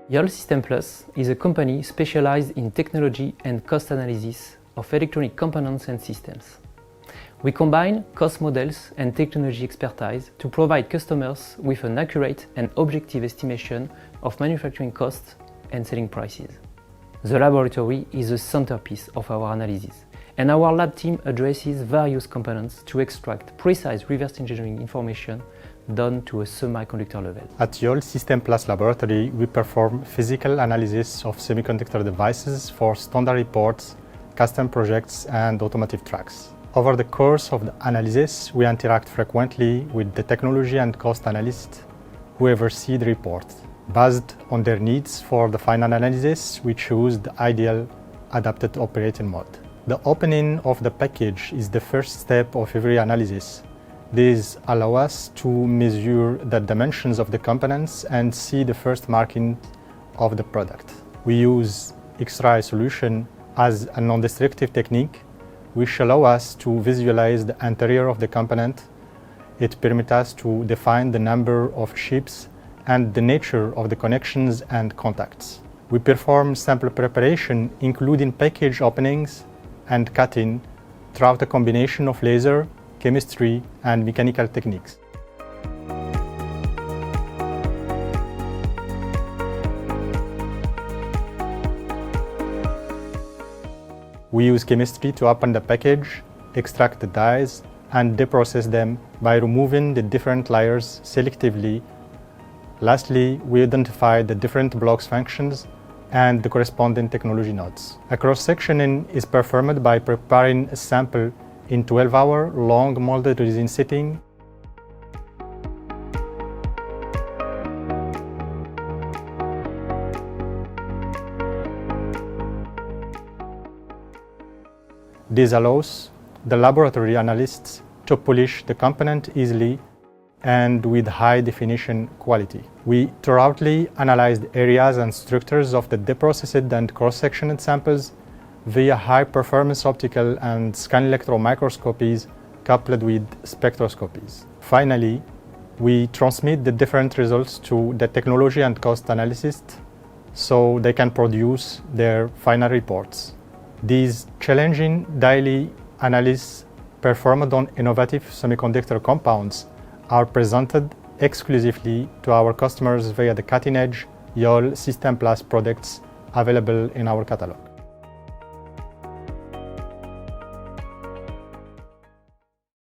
Yole System Plus is a company specialized in technology and cost analysis of electronic components and systems. We combine cost models and technology expertise to provide customers with an accurate and objective estimation of manufacturing costs and selling prices. The laboratory is the centerpiece of our analysis, and our lab team addresses various components to extract precise reverse engineering information down to a semiconductor level. At Yole System Plus Laboratory, we perform physical analysis of semiconductor devices for standard reports, custom projects, and automotive tracks. Over the course of the analysis, we interact frequently with the technology and cost analysts who oversee the report. Based on their needs for the final analysis, we choose the ideal adapted operating mode. The opening of the package is the first step of every analysis. This allows us to measure the dimensions of the components and see the first marking of the product. We use X-ray resolution as a non-destructive technique, which allows us to visualize the interior of the component. It permits us to define the number of chips and the nature of the connections and contacts. We perform sample preparation, including package openings and cutting, throughout a combination of laser, chemistry, and mechanical techniques. We use chemistry to open the package, extract the dyes, and deprocess them by removing the different layers selectively. Lastly, we identify the different blocks functions and the corresponding technology nodes. A cross-sectioning is performed by preparing a sample in 12-hour long molded resin setting. This allows the laboratory analysts to polish the component easily and with high definition quality. We thoroughly analyze the areas and structures of the deprocessed and cross-sectioned samples via high-performance optical and scan electron microscopies coupled with spectroscopies. Finally, we transmit the different results to the technology and cost analysts so they can produce their final reports. These challenging daily analyses performed on innovative semiconductor compounds are presented exclusively to our customers via the cutting-edge Yole System Plus products available in our catalog.